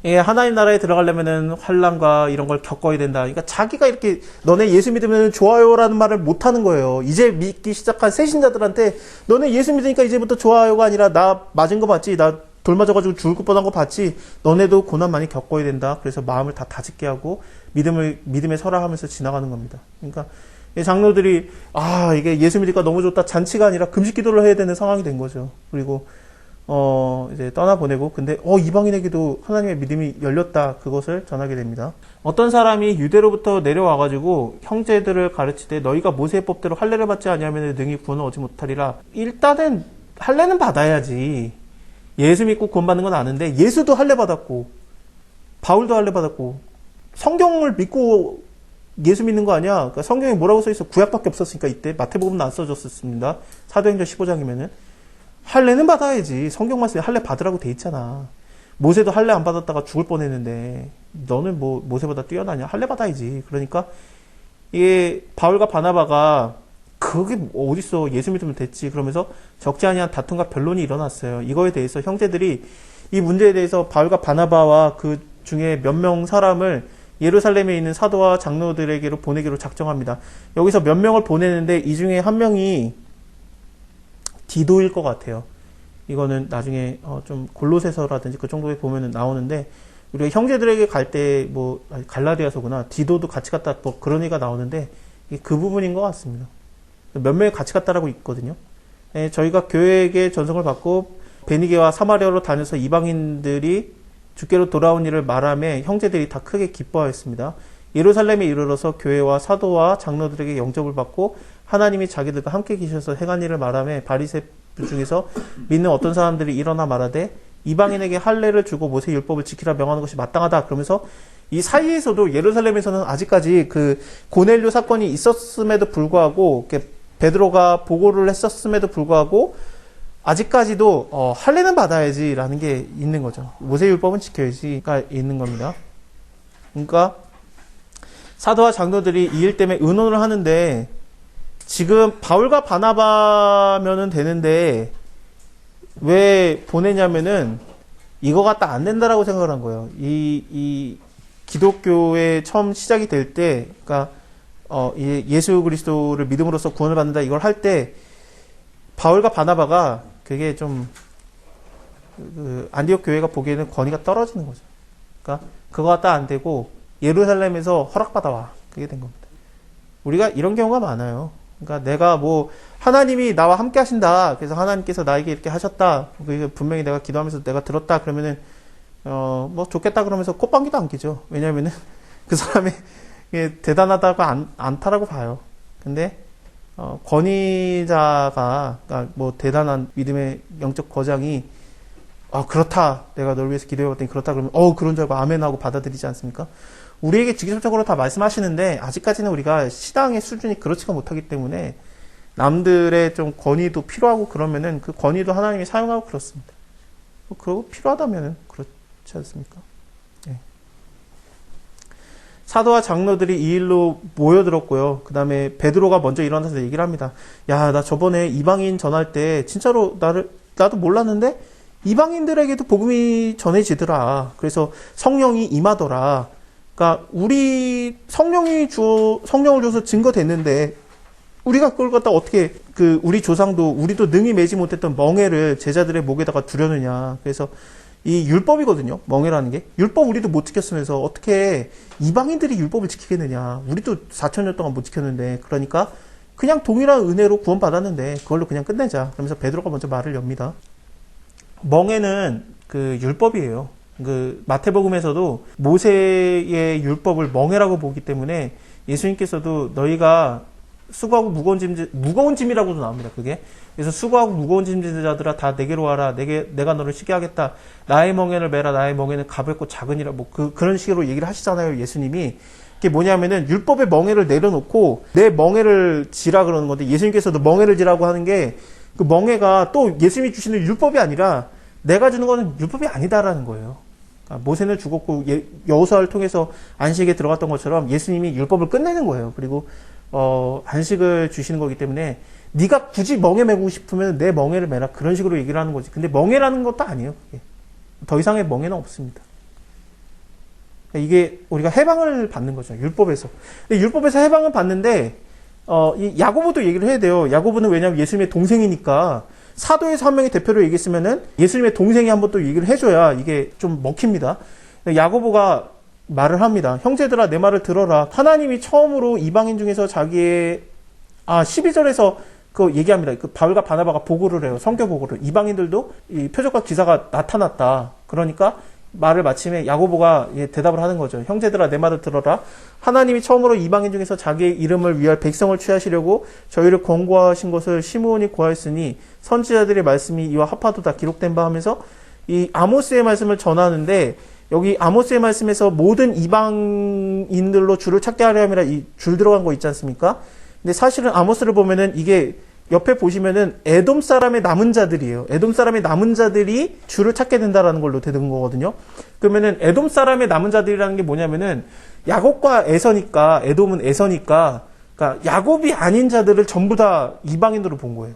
예, 하나님 나라에 들어가려면은 환난과 이런 걸 겪어야 된다. 그러니까 자기가 이렇게 너네 예수 믿으면 좋아요라는 말을 못 하는 거예요. 이제 믿기 시작한 새신자들한테 너네 예수 믿으니까 이제부터 좋아요가 아니라 나 맞은 거 봤지? 나 돌 맞아가지고 죽을 것 뻔한 거 봤지? 너네도 고난 많이 겪어야 된다. 그래서 마음을 다 다짓게 하고 믿음에 설화하면서 지나가는 겁니다. 그러니까 장로들이 이게 예수 믿으니까 너무 좋다. 잔치가 아니라 금식 기도를 해야 되는 상황이 된 거죠. 그리고 이제 떠나보내고, 근데, 이방인에게도 하나님의 믿음이 열렸다. 그것을 전하게 됩니다. 어떤 사람이 유대로부터 내려와가지고 형제들을 가르치되 너희가 모세의 법대로 할례를 받지 아니하면 능히 구원을 얻지 못하리라. 일단은 할례는 받아야지. 예수 믿고 구원 받는 건 아는데, 예수도 할례 받았고, 바울도 할례 받았고, 성경을 믿고 예수 믿는 거 아니야? 그러니까 성경에 뭐라고 써있어? 구약밖에 없었으니까 이때 마태복음은 안 써졌었습니다. 사도행전 15장이면은. 할례는 받아야지. 성경 말씀에 할례 받으라고 돼 있잖아. 모세도 할례 안 받았다가 죽을 뻔했는데 너는 뭐 모세보다 뛰어나냐? 할례 받아야지. 그러니까 이게 바울과 바나바가 그게 어딨어? 예수 믿으면 됐지. 그러면서 적지 아니한 다툼과 변론이 일어났어요. 이거에 대해서 형제들이 이 문제에 대해서 바울과 바나바와 그 중에 몇 명 사람을 예루살렘에 있는 사도와 장로들에게로 보내기로 작정합니다. 여기서 몇 명을 보내는데 이 중에 한 명이 디도일 것 같아요. 이거는 나중에 좀 골로새서라든지 그 정도에 보면은 나오는데, 우리가 형제들에게 갈 때 갈라디아서구나, 디도도 같이 갔다, 그런 얘기가 나오는데 그 부분인 것 같습니다. 몇 명이 같이 갔다라고 있거든요. 저희가 교회에게 전송을 받고 베니게와 사마리아로 다녀서 이방인들이 주께로 돌아온 일을 말하며 형제들이 다 크게 기뻐하였습니다. 예루살렘에 이르러서 교회와 사도와 장로들에게 영접을 받고 하나님이 자기들과 함께 계셔서 행한 일을 말하며 바리새인들 중에서 믿는 어떤 사람들이 일어나 말하되 이방인에게 할례를 주고 모세 율법을 지키라 명하는 것이 마땅하다. 그러면서 이 사이에서도 예루살렘에서는 아직까지 그 고넬료 사건이 있었음에도 불구하고 베드로가 보고를 했었음에도 불구하고 아직까지도 할례는 받아야지라는 게 있는 거죠. 모세 율법은 지켜야지가 있는 겁니다. 그러니까 사도와 장로들이 이 일 때문에 의논을 하는데, 지금 바울과 바나바면은 되는데 왜 보내냐면은 이거가 딱 안 된다라고 생각을 한 거예요. 이 기독교의 처음 시작이 될 때, 그러니까 예수 그리스도를 믿음으로써 구원을 받는다 이걸 할 때 바울과 바나바가 그게 좀 안디옥 교회가 보기에는 권위가 떨어지는 거죠. 그러니까 그거가 딱 안 되고 예루살렘에서 허락받아와. 그게 된 겁니다. 우리가 이런 경우가 많아요. 그러니까 내가 하나님이 나와 함께 하신다. 그래서 하나님께서 나에게 이렇게 하셨다. 분명히 내가 기도하면서 내가 들었다. 그러면은, 좋겠다 그러면서 콧방귀도 안 끼죠. 왜냐면은 그 사람이 대단하다고 않다라고 봐요. 근데, 권위자가, 그러니까 대단한 믿음의 영적 거장이, 그렇다. 내가 널 위해서 기도해봤더니 그렇다. 그러면, 그런 줄 알고 아멘 하고 받아들이지 않습니까? 우리에게 직접적으로 다 말씀하시는데 아직까지는 우리가 신앙의 수준이 그렇지가 못하기 때문에 남들의 좀 권위도 필요하고 그러면은 그 권위도 하나님이 사용하고 그렇습니다. 그러고 필요하다면은 그렇지 않습니까? 네. 사도와 장로들이 이 일로 모여들었고요. 그 다음에 베드로가 먼저 일어나서 얘기를 합니다. 야, 나 저번에 이방인 전할 때 진짜로 나도 몰랐는데 이방인들에게도 복음이 전해지더라. 그래서 성령이 임하더라. 그러니까 우리 성령을 줘서 증거됐는데 우리가 그걸 갖다 어떻게 우리 조상도 우리도 능히 매지 못했던 멍에를 제자들의 목에다가 두려느냐. 그래서 이 율법이거든요. 멍에라는 게. 율법 우리도 못 지켰으면서 어떻게 이방인들이 율법을 지키겠느냐. 우리도 4,000년 동안 못 지켰는데. 그러니까 그냥 동일한 은혜로 구원받았는데 그걸로 그냥 끝내자. 그러면서 베드로가 먼저 말을 엽니다. 멍에는 율법이에요. 마태복음에서도 모세의 율법을 멍에라고 보기 때문에 예수님께서도 너희가 수고하고 무거운 짐이라고도 나옵니다. 그게. 그래서 수고하고 무거운 짐진 자들아 다 내게로 와라. 내가 너를 쉬게 하겠다. 나의 멍에를 메라. 나의 멍에는 가볍고 작으니라. 그런 식으로 얘기를 하시잖아요. 예수님이. 그게 뭐냐면은 율법의 멍에를 내려놓고 내 멍에를 지라 그러는 건데, 예수님께서도 멍에를 지라고 하는 게 그 멍에가 또 예수님이 주시는 율법이 아니라 내가 주는 거는 율법이 아니다라는 거예요. 모세는 죽었고 여호수아를 통해서 안식에 들어갔던 것처럼 예수님이 율법을 끝내는 거예요. 그리고 안식을 주시는 거기 때문에 네가 굳이 멍에 메고 싶으면 내 멍에를 메라. 그런 식으로 얘기를 하는 거지. 근데 멍에라는 것도 아니에요. 그게. 더 이상의 멍에는 없습니다. 이게 우리가 해방을 받는 거죠. 율법에서. 근데 율법에서 해방을 받는데 이 야고보도 얘기를 해야 돼요. 야고보는 왜냐하면 예수님의 동생이니까 사도에서 한 명이 대표로 얘기했으면은 예수님의 동생이 한번 또 얘기를 해줘야 이게 좀 먹힙니다. 야고보가 말을 합니다. 형제들아 내 말을 들어라. 하나님이 처음으로 이방인 중에서 자기의 12절에서 그 얘기합니다. 그 바울과 바나바가 보고를 해요. 성교 보고를. 이방인들도 이 표적과 기사가 나타났다. 그러니까 말을 마침에 야고보가 대답을 하는 거죠. 형제들아 내 말을 들어라. 하나님이 처음으로 이방인 중에서 자기의 이름을 위할 백성을 취하시려고 저희를 권고하신 것을 시므온이 고하였으니 선지자들의 말씀이 이와 합하도다 기록된 바 하면서 이 아모스의 말씀을 전하는데 여기 아모스의 말씀에서 모든 이방인들로 주를 찾게 하려 함이라 이 줄 들어간 거 있지 않습니까? 근데 사실은 아모스를 보면은 이게 옆에 보시면은 에돔 사람의 남은 자들이에요. 에돔 사람의 남은 자들이 주를 찾게 된다라는 걸로 되는 거거든요. 그러면은 에돔 사람의 남은 자들이라는 게 뭐냐면은 야곱과 에서니까 에돔은 에서니까 그러니까 야곱이 아닌 자들을 전부 다 이방인으로 본 거예요.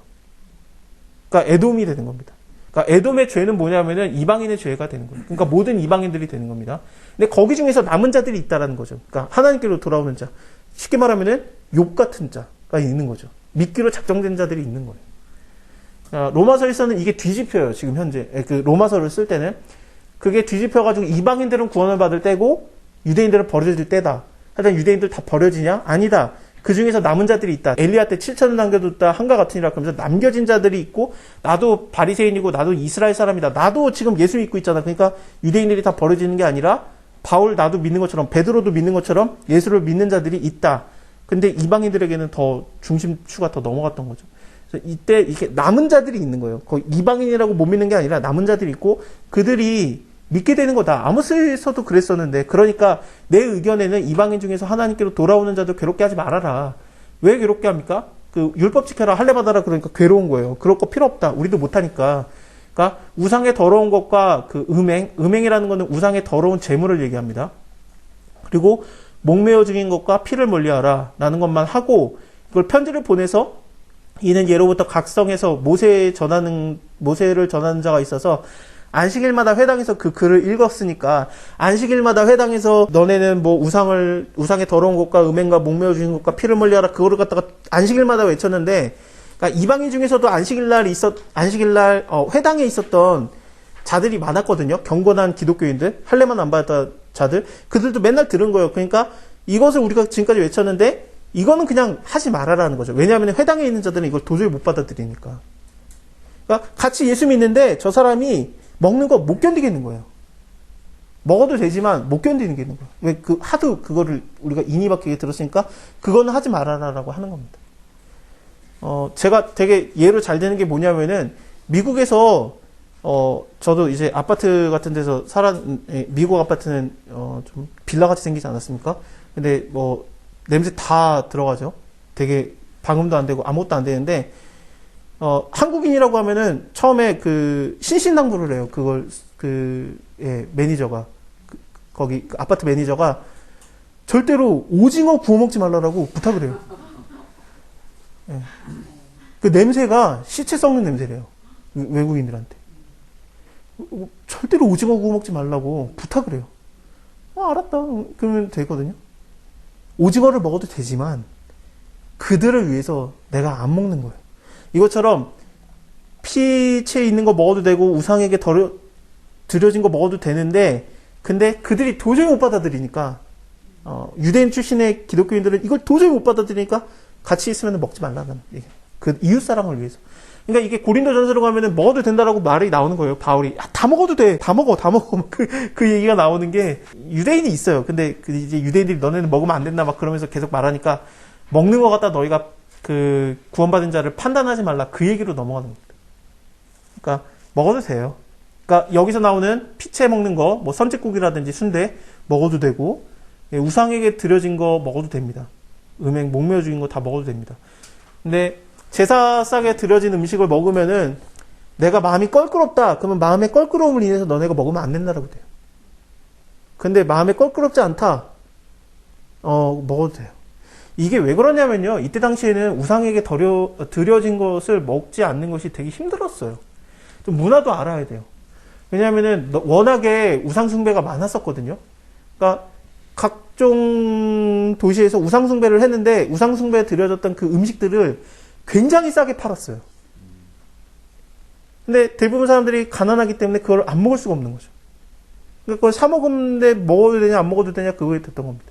그러니까 에돔이 되는 겁니다. 그러니까 에돔의 죄는 뭐냐면은 이방인의 죄가 되는 거예요. 그러니까 모든 이방인들이 되는 겁니다. 근데 거기 중에서 남은 자들이 있다라는 거죠. 그러니까 하나님께로 돌아오는 자. 쉽게 말하면은 욥 같은 자가 있는 거죠. 믿기로 작정된 자들이 있는 거예요. 로마서에서는 이게 뒤집혀요. 지금 현재 그 로마서를 쓸 때는 그게 뒤집혀가지고 이방인들은 구원을 받을 때고 유대인들은 버려질 때다. 하여튼 유대인들 다 버려지냐? 아니다. 그 중에서 남은 자들이 있다. 엘리야 때 7천을 남겨뒀다. 한과 같으니라. 그러면서 남겨진 자들이 있고 나도 바리새인이고 나도 이스라엘 사람이다. 나도 지금 예수 믿고 있잖아. 그러니까 유대인들이 다 버려지는 게 아니라 바울 나도 믿는 것처럼 베드로도 믿는 것처럼 예수를 믿는 자들이 있다. 근데 이방인들에게는 더 중심추가 더 넘어갔던 거죠. 그래서 이때 이렇게 남은 자들이 있는 거예요. 거의 이방인이라고 못 믿는 게 아니라 남은 자들이 있고 그들이 믿게 되는 거다. 아모스에서도 그랬었는데 그러니까 내 의견에는 이방인 중에서 하나님께로 돌아오는 자들 괴롭게 하지 말아라. 왜 괴롭게 합니까? 그 율법 지켜라 할례 받아라 그러니까 괴로운 거예요. 그럴 거 필요 없다. 우리도 못하니까. 그러니까 우상의 더러운 것과 그 음행이라는 것은 우상의 더러운 재물을 얘기합니다. 그리고 목매어 죽인 것과 피를 멀리하라 라는 것만 하고 그걸 편지를 보내서 이는 예로부터 각성에서 모세를 전하는 자가 있어서 안식일마다 회당에서 그 글을 읽었으니까 안식일마다 회당에서 너네는 뭐 우상의 더러운 것과 음행과 목매어 죽인 것과 피를 멀리하라 그거를 갖다가 안식일마다 외쳤는데 그러니까 이방인 중에서도 안식일날 회당에 있었던 자들이 많았거든요. 경건한 기독교인들, 할례만 안 받았던 자들, 그들도 맨날 들은 거예요. 그러니까 이것을 우리가 지금까지 외쳤는데 이거는 그냥 하지 말아라는 거죠. 왜냐하면 회당에 있는 자들은 이걸 도저히 못 받아들이니까. 그러니까 같이 예수 믿는데 저 사람이 먹는 거 못 견디겠는 거예요. 먹어도 되지만 못 견디는 게 있는 거예요. 왜 하도 그거를 우리가 인이 박히게 들었으니까 그거는 하지 말아라라고 하는 겁니다. 제가 되게 예로 잘 되는 게 뭐냐면은 미국에서 저도 이제 아파트 같은 데서 미국 아파트는 좀 빌라같이 생기지 않았습니까? 근데 뭐 냄새 다 들어가죠. 되게 방음도 안 되고 아무것도 안 되는데 한국인이라고 하면은 처음에 그 신신당부를 해요. 그걸 매니저가 거기 그 아파트 매니저가 절대로 오징어 구워 먹지 말라고 부탁을 해요. 예. 그 냄새가 시체 썩는 냄새래요. 외국인들한테. 절대로 오징어 구워 먹지 말라고 부탁을 해요. 알았다. 그러면 되거든요. 오징어를 먹어도 되지만 그들을 위해서 내가 안 먹는 거예요. 이것처럼 피체 있는 거 먹어도 되고 우상에게 드려진 거 먹어도 되는데 근데 그들이 도저히 못 받아들이니까 유대인 출신의 기독교인들은 이걸 도저히 못 받아들이니까 같이 있으면 먹지 말라는 얘기. 그 이웃사랑을 위해서. 그러니까 이게 고린도전서로 가면은 먹어도 된다라고 말이 나오는 거예요. 바울이 다 먹어도 돼. 다 먹어. 그 얘기가 나오는 게 유대인이 있어요. 근데 이제 유대인들이 너네는 먹으면 안 된다 막 그러면서 계속 말하니까 먹는 것 같다 너희가 그 구원받은 자를 판단하지 말라 그 얘기로 넘어가는 겁니다. 그러니까 먹어도 돼요. 그러니까 여기서 나오는 피채 먹는 거, 뭐 선짓국이라든지 순대 먹어도 되고 우상에게 드려진 거 먹어도 됩니다. 음행, 목매어 죽인 거 다 먹어도 됩니다. 근데 제사상에 드려진 음식을 먹으면은 내가 마음이 껄끄럽다. 그러면 마음의 껄끄러움을 인해서 너네가 먹으면 안 된다라고 돼요. 근데 마음에 껄끄럽지 않다. 먹어도 돼요. 이게 왜 그러냐면요. 이때 당시에는 우상에게 드려진 것을 먹지 않는 것이 되게 힘들었어요. 좀 문화도 알아야 돼요. 왜냐하면은 워낙에 우상숭배가 많았었거든요. 그러니까 각종 도시에서 우상숭배를 했는데 우상숭배에 드려졌던 그 음식들을 굉장히 싸게 팔았어요. 근데 대부분 사람들이 가난하기 때문에 그걸 안 먹을 수가 없는 거죠. 그러니까 그걸 사 먹는데 먹어도 되냐 안 먹어도 되냐 그거에 됐던 겁니다.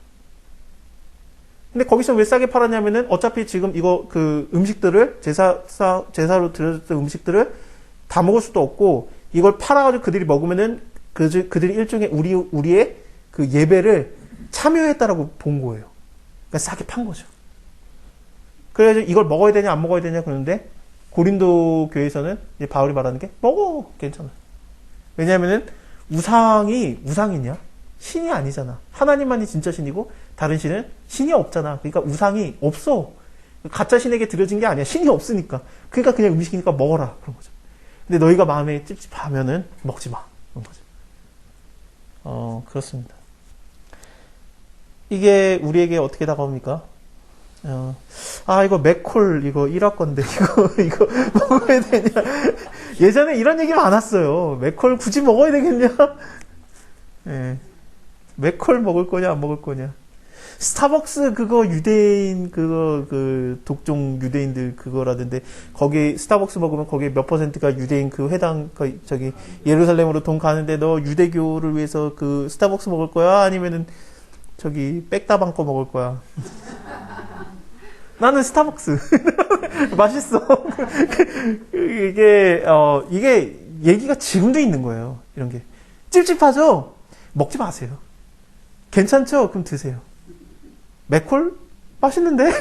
근데 거기서 왜 싸게 팔았냐면은 어차피 지금 이거 그 음식들을 제사로 드려졌던 음식들을 다 먹을 수도 없고 이걸 팔아가지고 그들이 먹으면은 그들이 일종의 우리의 그 예배를 참여했다라고 본 거예요. 그러니까 싸게 판 거죠. 그래서 이걸 먹어야 되냐 안 먹어야 되냐 그러는데 고린도 교회에서는 이제 바울이 말하는 게 먹어 괜찮아. 왜냐하면은 우상이냐? 신이 아니잖아. 하나님만이 진짜 신이고 다른 신은 신이 없잖아. 그러니까 우상이 없어. 가짜 신에게 드려진 게 아니야. 신이 없으니까. 그러니까 그냥 음식이니까 먹어라 그런 거죠. 근데 너희가 마음에 찝찝하면은 먹지 마 그런 거죠. 그렇습니다. 이게 우리에게 어떻게 다가옵니까? 이거 맥콜, 이거 1화 건데, 이거 먹어야 되냐. 예전에 이런 얘기 많았어요. 맥콜 굳이 먹어야 되겠냐? 예. 맥콜 먹을 거냐, 안 먹을 거냐. 스타벅스 그거 유대인, 독종 유대인들 그거라던데, 거기 스타벅스 먹으면 거기에 몇 %가 유대인 그 회당, 예루살렘으로 돈 가는데 너 유대교를 위해서 그 스타벅스 먹을 거야? 아니면은 백다방 거 먹을 거야? 나는 스타벅스. 맛있어. 이게 얘기가 지금도 있는 거예요. 이런 게. 찝찝하죠? 먹지 마세요. 괜찮죠? 그럼 드세요. 맥콜? 맛있는데?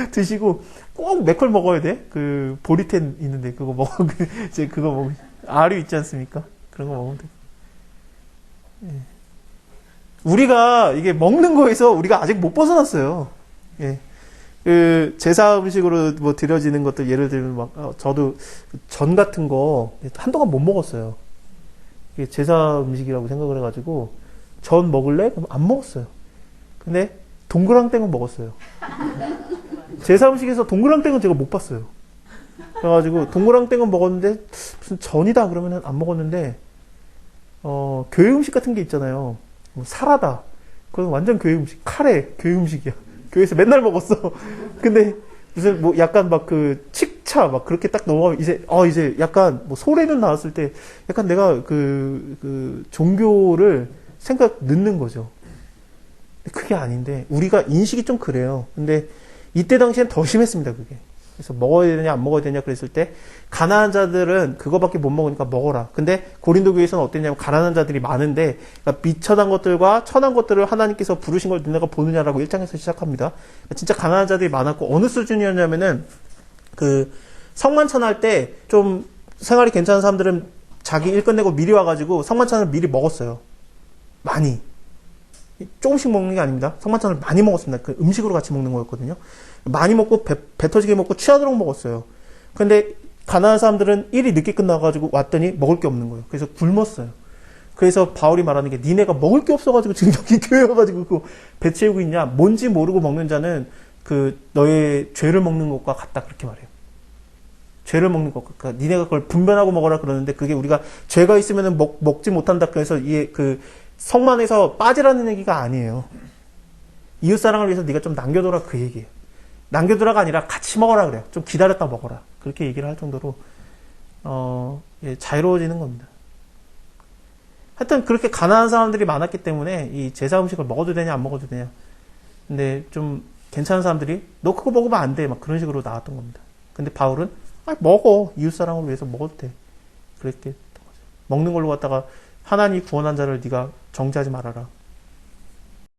드시고, 꼭 맥콜 먹어야 돼? 그, 보리텐 있는데, 그거 먹어. 이제 그거 먹으 아류 있지 않습니까? 그런 거 먹으면 돼. 예. 우리가, 이게 먹는 거에서 우리가 아직 못 벗어났어요. 예. 그 제사 음식으로 뭐 드려지는 것들 예를 들면 저도 전 같은 거 한동안 못 먹었어요. 이게 제사 음식이라고 생각을 해가지고 전 먹을래? 그럼 안 먹었어요. 근데 동그랑땡은 먹었어요. 제사 음식에서 동그랑땡은 제가 못 봤어요. 그래가지고 동그랑땡은 먹었는데 무슨 전이다 그러면은 안 먹었는데 교회 음식 같은 게 있잖아요. 뭐 사라다. 그건 완전 교회 음식. 카레 교회 음식이야. 교회에서 맨날 먹었어. 근데 무슨 뭐 약간 막 그 칡차 막 그렇게 딱 넘어가면 이제 약간 뭐 소래는 나왔을 때 약간 내가 그 종교를 생각 넣는 거죠. 그게 아닌데 우리가 인식이 좀 그래요. 근데 이때 당시엔 더 심했습니다. 그게. 그래서 먹어야 되냐 안 먹어야 되냐 그랬을 때 가난한 자들은 그거밖에 못 먹으니까 먹어라. 근데 고린도 교회에서는 어땠냐면 가난한 자들이 많은데 그러니까 비천한 것들과 천한 것들을 하나님께서 부르신 걸 너네가 보느냐라고 1장에서 시작합니다. 그러니까 진짜 가난한 자들이 많았고 어느 수준이었냐면은 그 성만찬 할 때 좀 생활이 괜찮은 사람들은 자기 일 끝내고 미리 와가지고 성만찬을 미리 먹었어요. 많이. 조금씩 먹는 게 아닙니다. 성만찬을 많이 먹었습니다. 그 음식으로 같이 먹는 거였거든요. 많이 먹고 배 터지게 먹고 취하도록 먹었어요. 근데 가난한 사람들은 일이 늦게 끝나가지고 왔더니 먹을 게 없는 거예요. 그래서 굶었어요. 그래서 바울이 말하는 게 니네가 먹을 게 없어가지고 지금 여기 교회 와가지고 그 배 채우고 있냐. 뭔지 모르고 먹는 자는 그 너의 죄를 먹는 것과 같다 그렇게 말해요. 죄를 먹는 것과 그러니까 니네가 그걸 분변하고 먹어라 그러는데 그게 우리가 죄가 있으면은 먹지 못한다 그래서 이게 그 성만에서 빠지라는 얘기가 아니에요. 이웃사랑을 위해서 네가 좀 남겨둬라 그 얘기예요. 남겨두라가 아니라 같이 먹어라 그래요. 좀 기다렸다 먹어라. 그렇게 얘기를 할 정도로 자유로워지는 겁니다. 하여튼 그렇게 가난한 사람들이 많았기 때문에 이 제사 음식을 먹어도 되냐 안 먹어도 되냐. 근데 좀 괜찮은 사람들이 너 그거 먹으면 안 돼. 막 그런 식으로 나왔던 겁니다. 근데 바울은 먹어. 이웃사랑을 위해서 먹어도 돼. 그렇게 했던 거죠. 먹는 걸로 갖다가 하나님이 구원한 자를 네가 정죄하지 말아라.